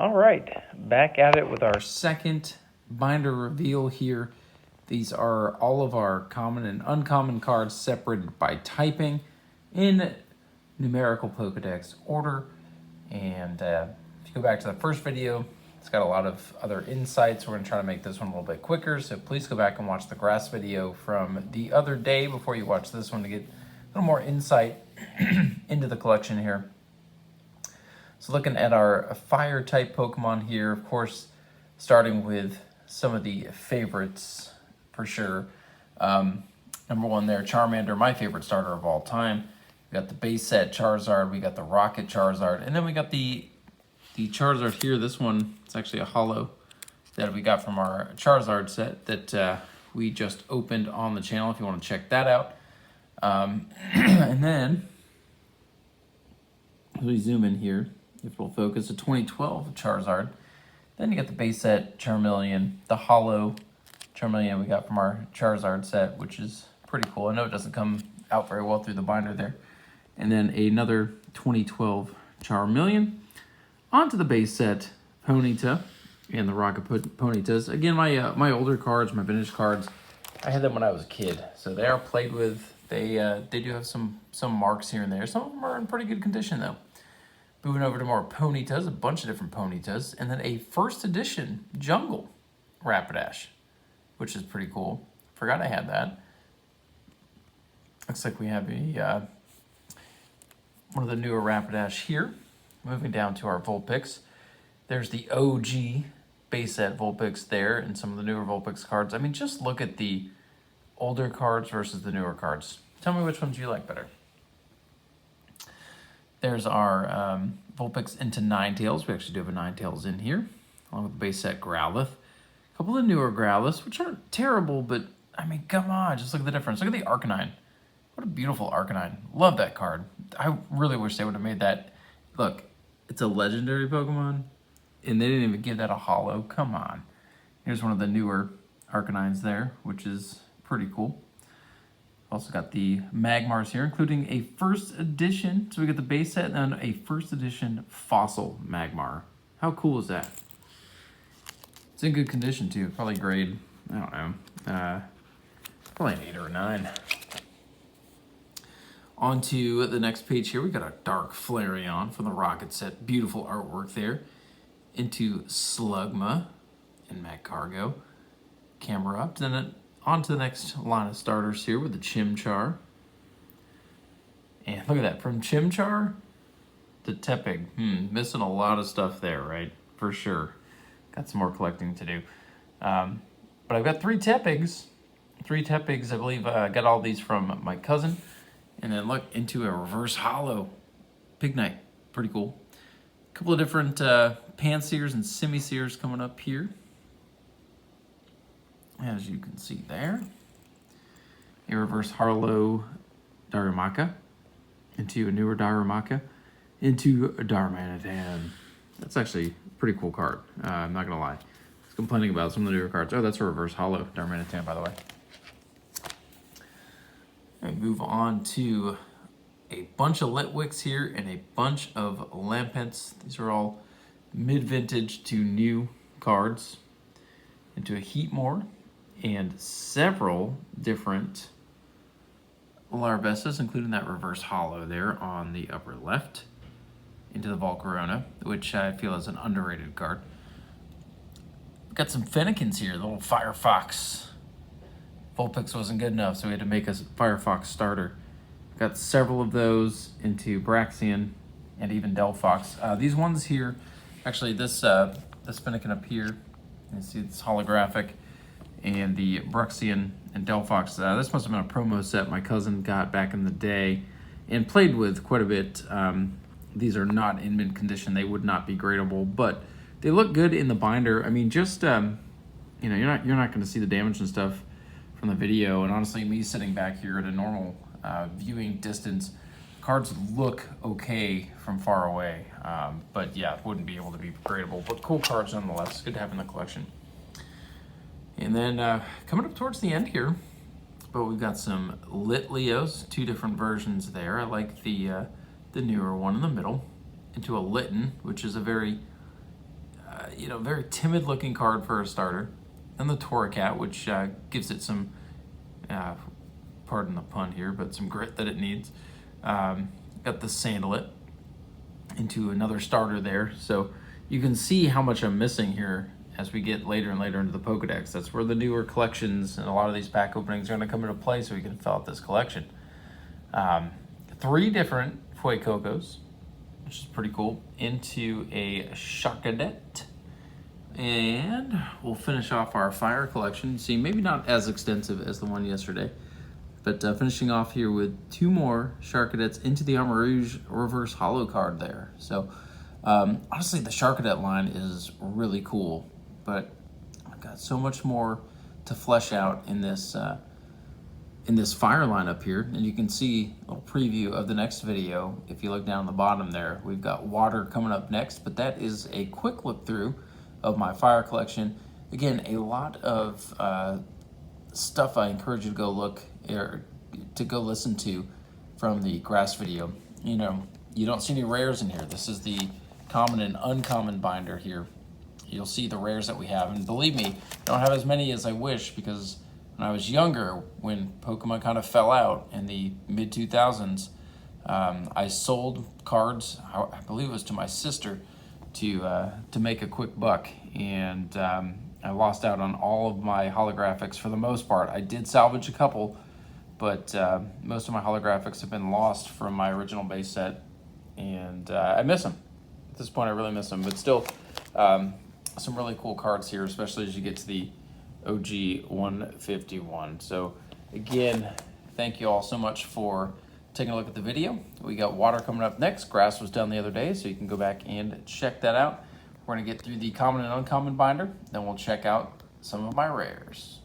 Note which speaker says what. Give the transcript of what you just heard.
Speaker 1: All right, back at it with our second binder reveal here. These are all of our common and uncommon cards separated by typing in numerical Pokedex order. And if you go back to the first video, it's got a lot of other insights. We're going to try to make this one a little bit quicker, so please go back and watch the grass video from the other day before you watch this one to get a little more insight into the collection here. So looking at our fire type Pokemon here, of course, starting with some of the favorites for sure. Number one there, Charmander, my favorite starter of all time. We got the base set Charizard, we got the Rocket Charizard, and then we got the Charizard here. This one, it's actually a holo that we got from our Charizard set that we just opened on the channel if you want to check that out. And then, as we zoom in here, if we'll focus, a 2012 Charizard. Then you got the base set Charmeleon, the holo Charmeleon we got from our Charizard set, which is pretty cool. I know it doesn't come out very well through the binder there. And then another 2012 Charmeleon. Onto the base set Ponyta and the Rocket Ponytas. Again, my older cards, my vintage cards, I had them when I was a kid, so they are played with. They do have some marks here and there. Some of them are in pretty good condition though. Moving over to more Ponytas, a bunch of different Ponytas, and then a first edition Jungle Rapidash, which is pretty cool. Forgot I had that. Looks like we have a one of the newer Rapidash here. Moving down to our Vulpix. There's the OG base set Vulpix there and some of the newer Vulpix cards. I mean, just look at the older cards versus the newer cards. Tell me which ones you like better. There's our Vulpix into Ninetales. We actually do have a Ninetales in here, along with the base set Growlithe. A couple of newer Growliths, which aren't terrible, but I mean, come on, just look at the difference. Look at the Arcanine. What a beautiful Arcanine. Love that card. I really wish they would have made that. Look, it's a legendary Pokemon, and they didn't even give that a holo. Come on. Here's one of the newer Arcanines there, which is pretty cool. Also got the Magmars here, including a first edition. So we got the base set and then a first edition fossil Magmar. How cool is that? It's in good condition too. Probably grade, I don't know, probably an 8 or a 9. On to the next page here, we got a Dark Flareon from the Rocket set. Beautiful artwork there. Into Slugma and Magcargo. Camera up. Then on to the next line of starters here with the Chimchar. And look at that, from Chimchar to Tepig. Missing a lot of stuff there, right? For sure. Got some more collecting to do. But I've got 3 Tepigs. 3 Tepigs, I believe. I got all these from my cousin. And then look into a reverse holo Pignite. Pretty cool. A couple of different Panseers and Simiseers coming up here. As you can see there. A reverse holo Darumaka. Into a newer Darumaka. Into a Darmanitan. That's actually a pretty cool card. I'm not going to lie. I was complaining about some of the newer cards. Oh, that's a reverse holo Darmanitan, by the way. And move on to a bunch of Litwicks here and a bunch of Lampents. These are all mid-vintage to new cards. Into a Heatmore and several different Larvestas, including that reverse holo there on the upper left. Into the Volcarona, which I feel is an underrated card. Got some Fennekins here, the little Firefox. Vulpix wasn't good enough, so we had to make a Firefox starter. Got several of those into Braxian and even Delphox. These ones here, actually this Fennekin up here, you see it's holographic, and the Braxian and Delphox. This must have been a promo set my cousin got back in the day and played with quite a bit. These are not in mint condition. They would not be gradable, but they look good in the binder. I mean, just you know, you're not going to see the damage and stuff from the video, and honestly, me sitting back here at a normal viewing distance, cards look okay from far away, but yeah, it wouldn't be able to be gradable, but cool cards nonetheless. Good to have in the collection. And then coming up towards the end here, but we've got some Litleos, 2 different versions there. I like the newer one in the middle, into a Litten, which is a very very timid looking card for a starter. And the Torracat, which gives it some, pardon the pun here, but some grit that it needs. Got the Salandit into another starter there. So you can see how much I'm missing here as we get later and later into the Pokedex. That's where the newer collections and a lot of these pack openings are going to come into play so we can fill out this collection. 3 different Fuecocos, which is pretty cool, into a Charcadet. And we'll finish off our fire collection. See, maybe not as extensive as the one yesterday, but finishing off here with 2 more Charcadets into the Armarouge reverse holo card there. So honestly, the Charcadet line is really cool, but I've got so much more to flesh out in this fire line up here. And you can see a little preview of the next video. If you look down the bottom there, we've got water coming up next, but that is a quick look through of my fire collection. Again, a lot of stuff I encourage you to go look or to go listen to from the grass video. You don't see any rares in here. This is the common and uncommon binder here. You'll see the rares that we have, and believe me, I don't have as many as I wish, because when I was younger, when Pokemon kind of fell out in the mid-2000s, I sold cards, I believe it was to my sister, to make a quick buck, and I lost out on all of my holographics for the most part. I did salvage a couple, but most of my holographics have been lost from my original base set, and I miss them. At this point, I really miss them, but still, some really cool cards here, especially as you get to the OG 151. So again, thank you all so much for taking a look at the video. We got water coming up next. Grass was done the other day, so you can go back and check that out. We're going to get through the common and uncommon binder, then we'll check out some of my rares.